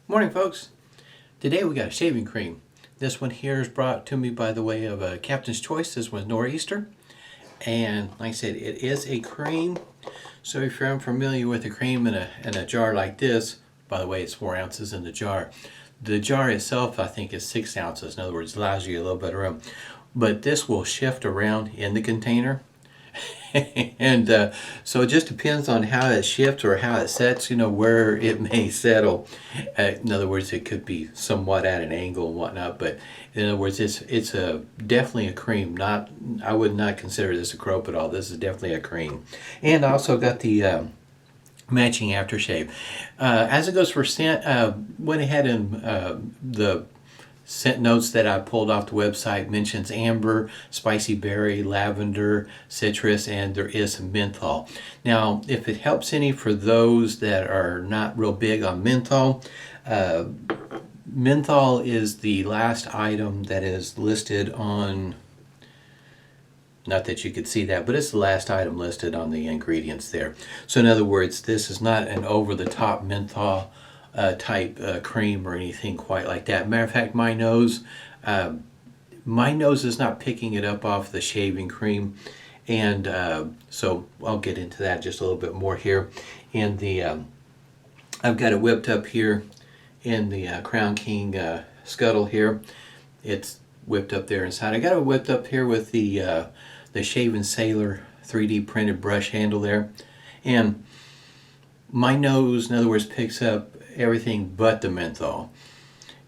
Morning, folks. Today we got a shaving cream. This one here is brought to me by the way of a Captain's Choice. This one's Nor'easter. And like I said, it is a cream. So if you're unfamiliar with a cream in a jar like this, by the way, it's 4 ounces in the jar. The jar itself, I think, is 6 ounces. In other words, it allows you a little bit of room. But this will shift around in the container. And so it just depends on how it shifts or how it sets, where it may settle. In other words, it could be somewhat at an angle and whatnot, but in other words, it's definitely a cream. I would not consider this a croap at all. This is definitely a cream. And I also got the matching aftershave. As it goes for scent, went ahead and the scent notes that I pulled off the website mentions amber, spicy berry, lavender, citrus, and there is some menthol. Now, if it helps any for those that are not real big on menthol, menthol is the last item that is listed on, not that you could see that, but it's the last item listed on the ingredients there. So in other words, this is not an over-the-top menthol type cream or anything quite like that. Matter of fact, my nose is not picking it up off the shaving cream, and so I'll get into that just a little bit more here. In the I've got it whipped up here in the Crown King scuttle here. It's whipped up there inside. I got it whipped up here with the Shaven Sailor 3D printed brush handle there, and my nose, in other words, picks up everything but the menthol.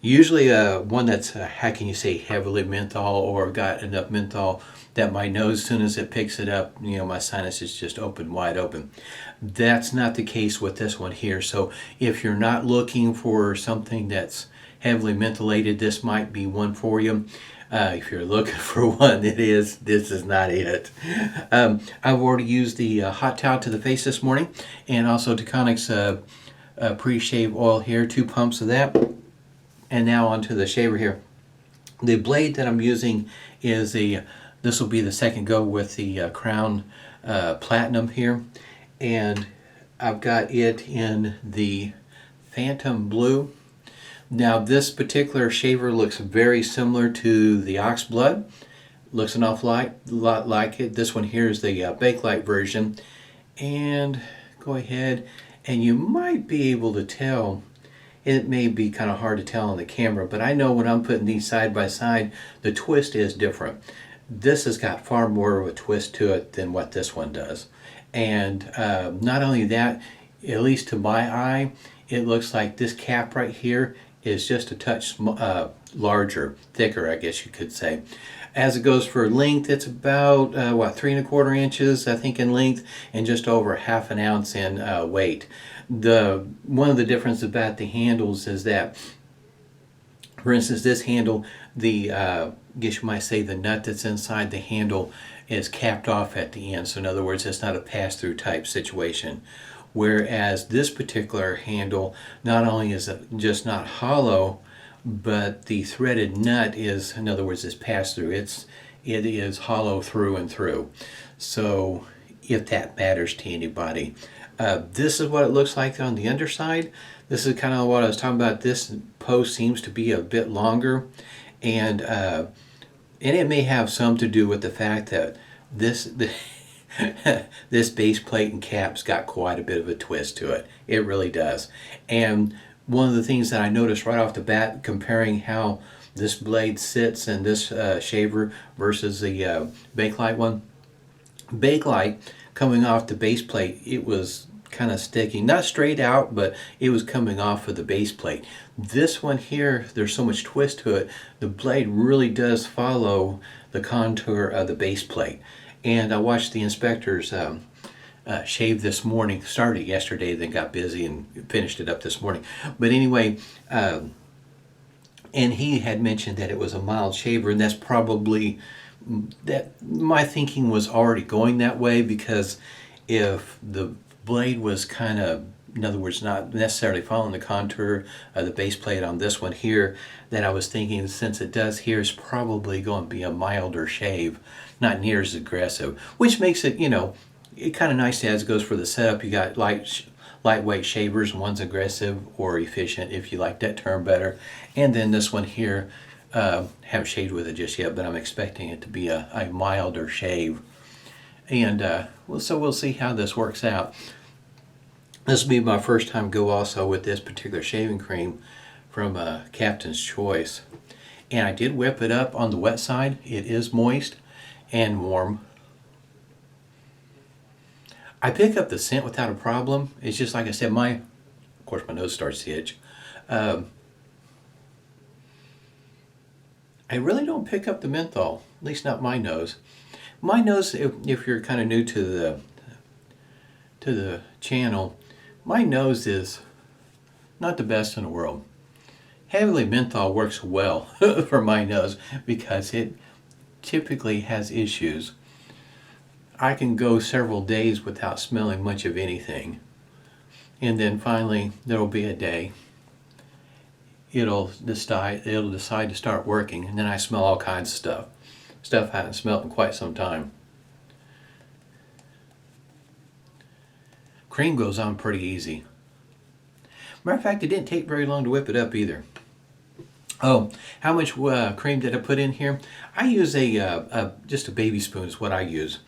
Usually one that's, how can you say, heavily menthol or got enough menthol that my nose, as soon as it picks it up, my sinuses just open wide open. That's not the case with this one here. So if you're not looking for something that's heavily mentholated, this might be one for you. If you're looking for one, this is not it. I've already used the hot towel to the face this morning, and also Taconic's Preshave oil here, 2 pumps of that. And now onto the shaver here. The blade that I'm using is this will be the second go with the Crown Platinum here, and I've got it in the Phantom Blue. Now this particular shaver looks very similar to the Ox Blood. Looks an awful lot like it. This one here is the Bakelite version. And go ahead, and you might be able to tell, it may be kind of hard to tell on the camera, but I know when I'm putting these side by side, the twist is different. This has got far more of a twist to it than what this one does. And not only that, at least to my eye, it looks like this cap right here is just a touch larger, thicker, I guess you could say. As it goes for length, it's about 3¼ inches, I think, in length, and just over ½ an ounce in weight. One of the differences about the handles is that, for instance, this handle, I guess you might say the nut that's inside the handle is capped off at the end. So in other words, it's not a pass-through type situation. Whereas this particular handle, not only is it just not hollow, but the threaded nut is, in other words, is pass-through. It is hollow through and through. So if that matters to anybody. This is what it looks like on the underside. This is kind of what I was talking about. This post seems to be a bit longer, and it may have some to do with the fact that this base plate and cap's got quite a bit of a twist to it. It really does. And one of the things that I noticed right off the bat, comparing how this blade sits in this shaver versus the Bakelite one, Bakelite coming off the base plate, it was kind of sticky, not straight out, but it was coming off of the base plate. This one here, there's so much twist to it, the blade really does follow the contour of the base plate. And I watched the inspectors shave this morning. Started yesterday, then got busy and finished it up this morning. But anyway, and he had mentioned that it was a mild shaver, and that's probably, that my thinking was already going that way, because if the blade was kind of, in other words, not necessarily following the contour of the base plate on this one here, then I was thinking, since it does here, it's probably going to be a milder shave, not near as aggressive, which makes it, it kind of nice as it goes for the setup. You got lightweight shavers. One's aggressive or efficient, if you like that term better. And then this one here, haven't shaved with it just yet, but I'm expecting it to be a milder shave. And so we'll see how this works out. This will be my first time go also with this particular shaving cream from Captain's Choice. And I did whip it up on the wet side. It is moist and warm. I pick up the scent without a problem. It's just like I said, of course my nose starts to itch. I really don't pick up the menthol, at least not my nose. My nose, if you're kind of new to the channel, my nose is not the best in the world. Heavily menthol works well for my nose because it typically has issues. I can go several days without smelling much of anything. And then finally, there'll be a day it'll decide to start working, and then I smell all kinds of stuff I haven't smelled in quite some time. Cream goes on pretty easy. Matter of fact, it didn't take very long to whip it up either. Oh, how much cream did I put in here? I use just a baby spoon is what I use.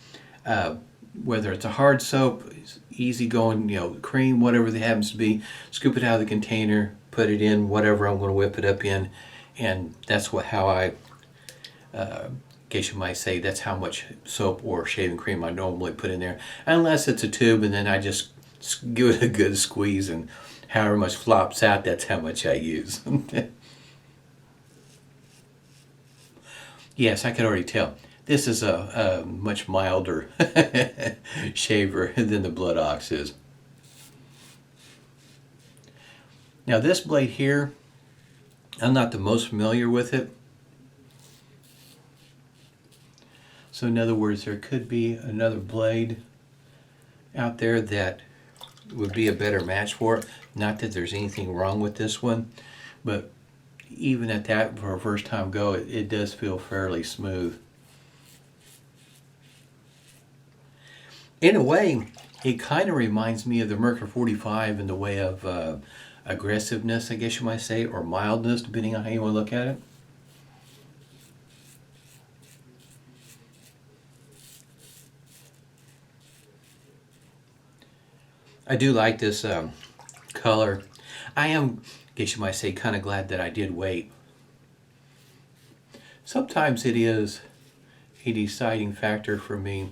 Whether it's a hard soap, easy going, cream, whatever it happens to be, scoop it out of the container, put it in whatever I'm going to whip it up in, and that's how I, in case you might say, that's how much soap or shaving cream I normally put in there, unless it's a tube, and then I just give it a good squeeze, and however much flops out, that's how much I use. Yes, I could already tell. This is a much milder shaver than the Blood Ox is. Now this blade here, I'm not the most familiar with it. So in other words, there could be another blade out there that would be a better match for it. Not that there's anything wrong with this one, but even at that, for a first time go, it does feel fairly smooth. In a way, it kind of reminds me of the Mercury 45 in the way of aggressiveness, I guess you might say, or mildness, depending on how you want to look at it. I do like this color. I am, I guess you might say, kind of glad that I did wait. Sometimes it is a deciding factor for me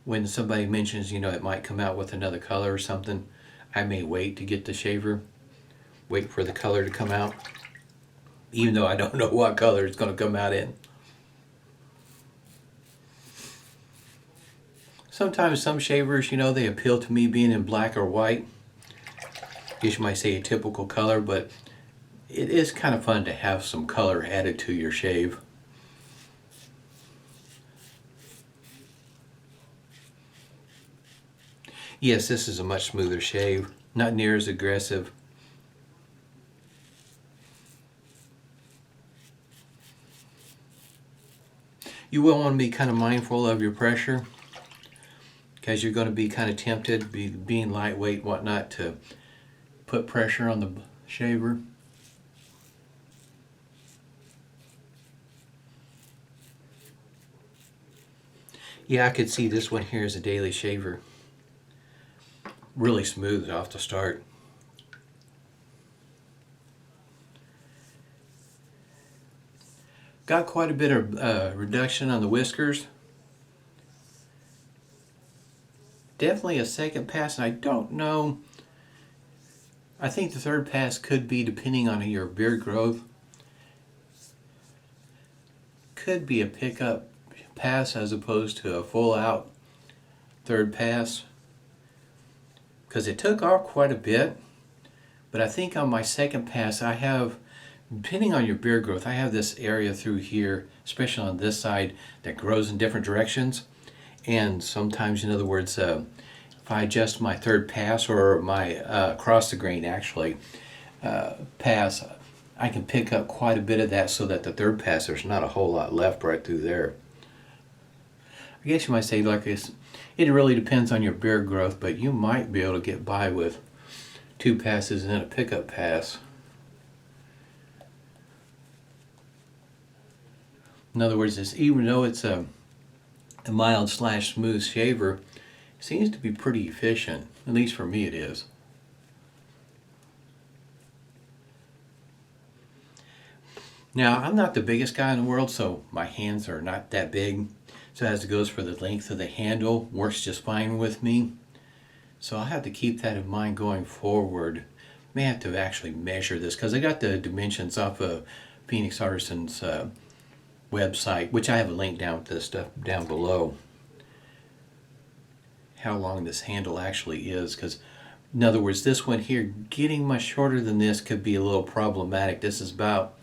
when somebody mentions, it might come out with another color or something. I may wait to get the shaver, wait for the color to come out, even though I don't know what color it's going to come out in. Sometimes some shavers, they appeal to me being in black or white. I guess you might say a typical color, but it is kind of fun to have some color added to your shave. Yes, this is a much smoother shave, not near as aggressive. You will want to be kind of mindful of your pressure, because you're going to be kind of tempted, being lightweight, whatnot, to put pressure on the shaver. Yeah, I could see this one here as a daily shaver. Really smooth off the start. Got quite a bit of reduction on the whiskers. Definitely a second pass, and I don't know. I think the third pass could be, depending on your beard growth, could be a pickup pass as opposed to a full out third pass, because it took off quite a bit. But I think on my second pass, I have, depending on your beard growth, I have this area through here, especially on this side, that grows in different directions. And sometimes, in other words, if I adjust my third pass, or my across the grain actually pass, I can pick up quite a bit of that, so that the third pass, there's not a whole lot left right through there. I guess you might say like this, it really depends on your beard growth, but you might be able to get by with 2 passes and then a pickup pass. In other words, even though it's a mild slash smooth shaver, it seems to be pretty efficient. At least for me it is. Now, I'm not the biggest guy in the world, so my hands are not that big. So as it goes for the length of the handle, works just fine with me. So I'll have to keep that in mind going forward. May have to actually measure this because I got the dimensions off of Phoenix Artisan's website, which I have a link down to this stuff down below. How long this handle actually is, because in other words, this one here, getting much shorter than this could be a little problematic. This is about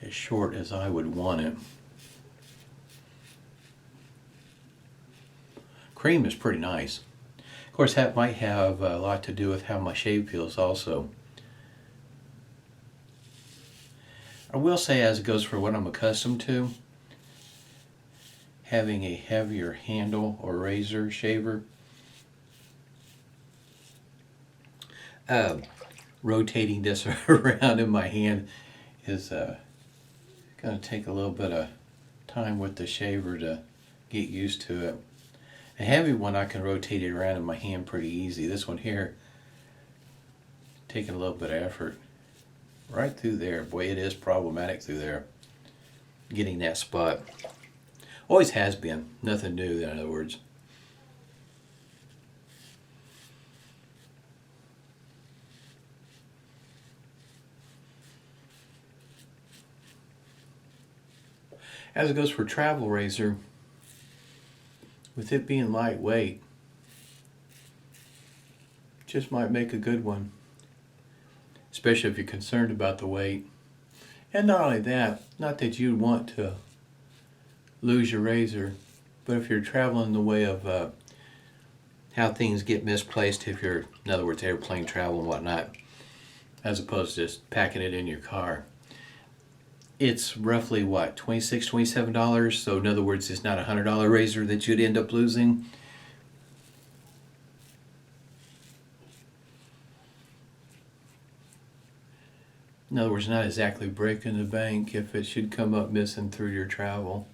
as short as I would want it. Cream is pretty nice. Of course, that might have a lot to do with how my shave feels also. I will say, as it goes for what I'm accustomed to, having a heavier handle or razor shaver, rotating this around in my hand is going to take a little bit of time with the shaver to get used to it. A heavy one, I can rotate it around in my hand pretty easy. This one here, taking a little bit of effort. Right through there. Boy, it is problematic through there. Getting that spot. Always has been. Nothing new, in other words. As it goes for travel razor, with it being lightweight, just might make a good one. Especially if you're concerned about the weight. And not only that, not that you'd want to lose your razor, but if you're traveling the way of how things get misplaced, if you're, in other words, airplane travel and whatnot, as opposed to just packing it in your car. It's roughly what, $26, $27? So in other words, it's not a $100 razor that you'd end up losing. In other words, not exactly breaking the bank if it should come up missing through your travel.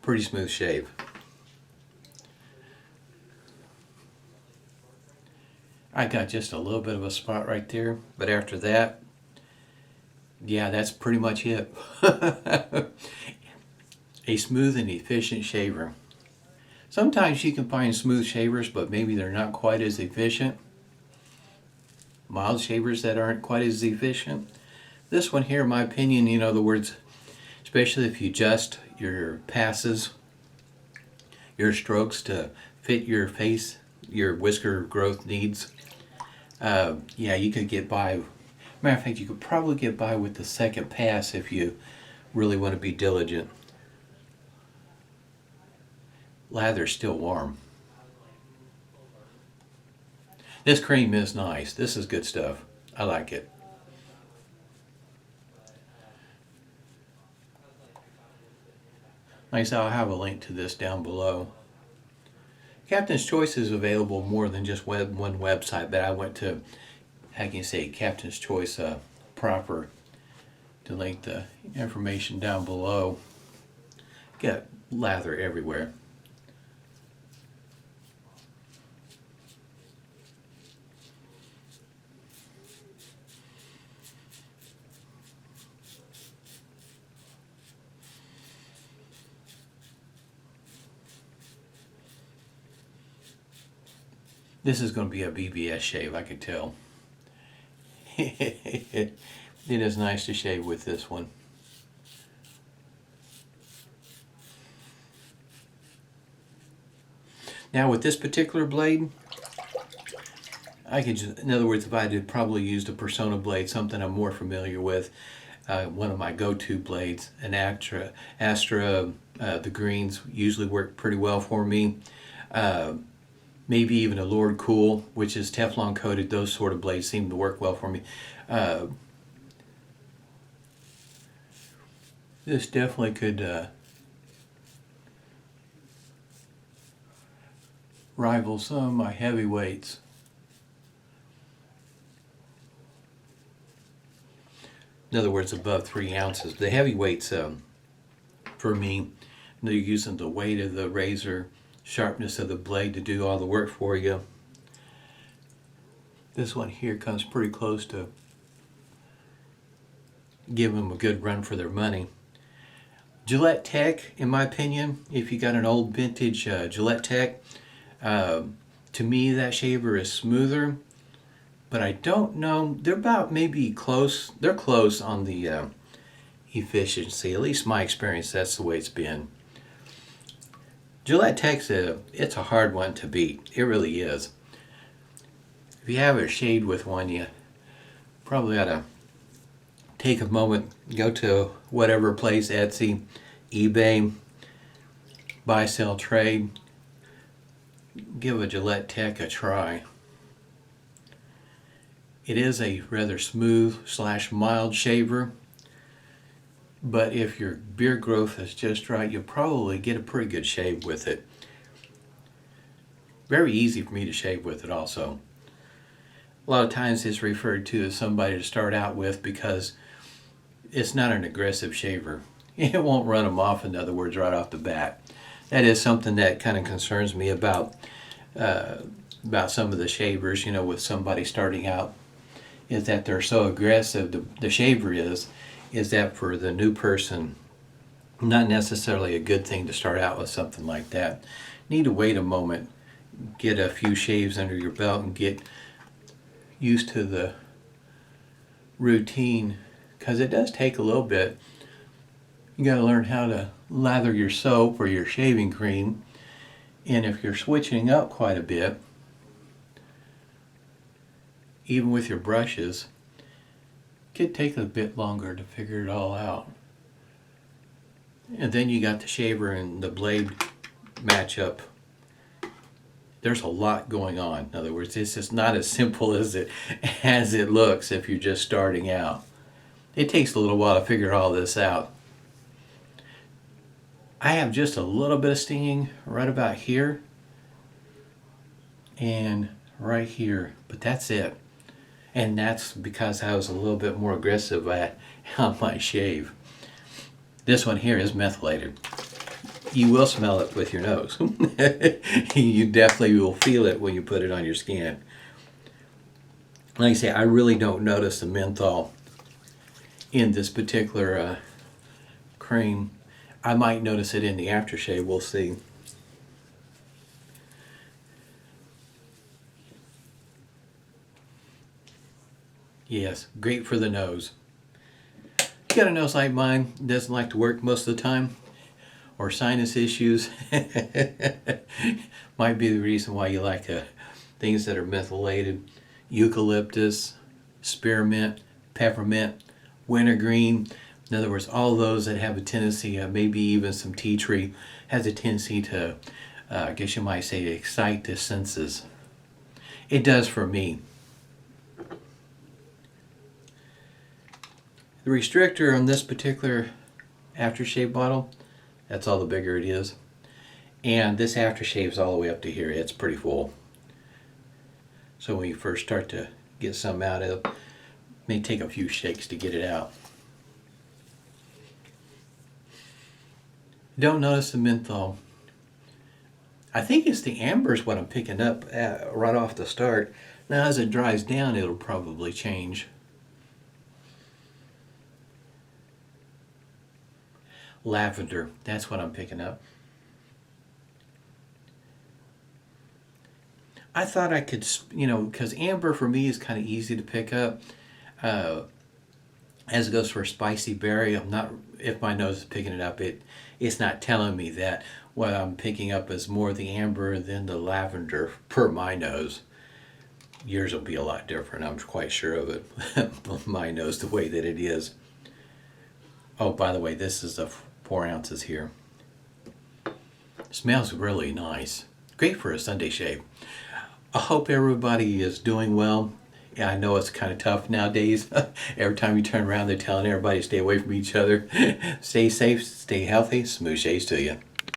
Pretty smooth shave. I got just a little bit of a spot right there, but after that, yeah, that's pretty much it. A smooth and efficient shaver. Sometimes you can find smooth shavers, but maybe they're not quite as efficient. Mild shavers that aren't quite as efficient. This one here, in my opinion, in other words, especially if you adjust your passes, your strokes to fit your face, your whisker growth needs, yeah, you could get by. Matter of fact, you could probably get by with the second pass if you really want to be diligent. Lather's still warm. This cream is nice. This is good stuff. I like it. Like I said, I'll have a link to this down below. Captain's Choice is available more than just one website, but I went to, how can you say, Captain's Choice proper to link the information down below. Got lather everywhere. This is going to be a BBS shave, I could tell. It is nice to shave with this one. Now with this particular blade, I could just, in other words, if I had probably used a Persona blade, something I'm more familiar with, one of my go-to blades, an Astra, the greens usually work pretty well for me. Maybe even a Lord Cool, which is Teflon coated. Those sort of blades seem to work well for me. This definitely could rival some of my heavyweights. In other words, above 3 ounces. The heavyweights, for me, they're using the weight of the razor, sharpness of the blade to do all the work for you. This one here comes pretty close to giving them a good run for their money. Gillette Tech, in my opinion, if you got an old vintage Gillette Tech, to me that shaver is smoother, but I don't know, they're about maybe close, they're close on the efficiency, at least my experience, that's the way it's been. Gillette Tech's it's a hard one to beat, it really is. If you haven't shaved with one, you probably ought to take a moment, go to whatever place, Etsy, eBay, buy, sell, trade, give a Gillette Tech a try. It is a rather smooth / mild shaver, but if your beard growth is just right, you'll probably get a pretty good shave with it. Very easy for me to shave with it also. A lot of times it's referred to as somebody to start out with because it's not an aggressive shaver. It won't run them off, in other words, right off the bat. That is something that kind of concerns me about some of the shavers, you know, with somebody starting out, is that they're so aggressive. The shaver is that for the new person, not necessarily a good thing to start out with something like that. Need to wait a moment, get a few shaves under your belt and get used to the routine, because it does take a little bit. You got to learn how to lather your soap or your shaving cream, and if you're switching up quite a bit, even with your brushes, it could take a bit longer to figure it all out. And then you got the shaver and the blade matchup. There's a lot going on. In other words, it's just not as simple as it looks if you're just starting out. It takes a little while to figure all this out. I have just a little bit of stinging right about here and right here, but that's it. And that's because I was a little bit more aggressive on my shave. This one here is mentholated. You will smell it with your nose. You definitely will feel it when you put it on your skin. Like I say, I really don't notice the menthol in this particular cream. I might notice it in the aftershave, we'll see. Yes, great for the nose. You got a nose like mine, doesn't like to work most of the time, or sinus issues, might be the reason why you like things that are methylated. Eucalyptus, spearmint, peppermint, wintergreen. In other words, all those that have a tendency, maybe even some tea tree, has a tendency to, I guess you might say, excite the senses. It does for me. The restrictor on this particular aftershave bottle, that's all the bigger it is. And this aftershave is all the way up to here. It's pretty full. So when you first start to get some out, it may take a few shakes to get it out. Don't notice the menthol. I think it's the amber is what I'm picking up right off the start. Now as it dries down, it'll probably change. Lavender, that's what I'm picking up. I thought I could, because amber for me is kind of easy to pick up. As it goes for spicy berry, I'm not, if my nose is picking it up, it's not telling me that. What I'm picking up is more the amber than the lavender per my nose. Yours will be a lot different, I'm quite sure of it. My nose, the way that it is. Oh, by the way, this is the 4 ounces here. Smells really nice. Great for a Sunday shave. I hope everybody is doing well. Yeah, I know it's kind of tough nowadays. Every time you turn around, they're telling everybody to stay away from each other. Stay safe, stay healthy. Smooth shades to you.